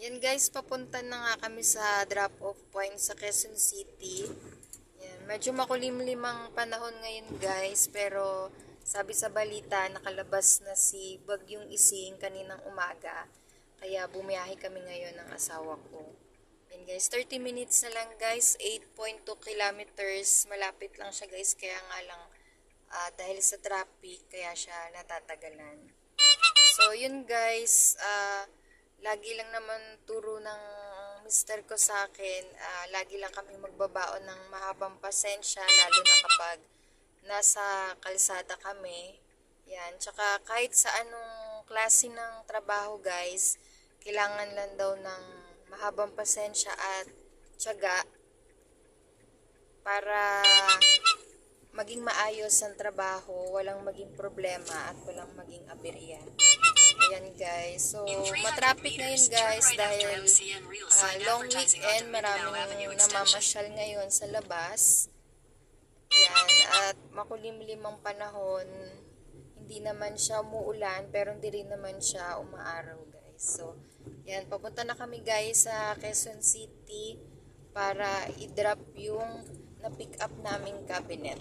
Yan guys, papunta na nga kami sa drop-off point sa Quezon City. Yan, medyo makulimlimang panahon ngayon guys, pero sabi sa balita nakalabas na si Bagyong Ising kaninang umaga. Kaya bumiyahe kami ngayon ng asawa ko. Yan guys, 30 minutes na lang guys, 8.2 kilometers. Malapit lang siya guys, kaya nga lang dahil sa traffic, kaya siya natatagalan. So, yun guys, lagi lang naman turo ng mister ko sa akin, lagi lang kami magbabaon ng mahabang pasensya, lalo na kapag nasa kalsada kami. Yan, tsaka kahit sa anong klase ng trabaho guys, kailangan lang daw ng mahabang pasensya at tiyaga para maging maayos ang trabaho, walang maging problema at walang maging aberya. Ayan guys, so matraffic ngayon guys dahil long weekend, maraming namamasyal ngayon sa labas. Ayan, at makulimlim ang panahon, hindi naman siya umuulan pero hindi rin naman siya umaaraw guys. So, yan, papunta na kami guys sa Quezon City para i-drop yung na-pick up naming cabinet.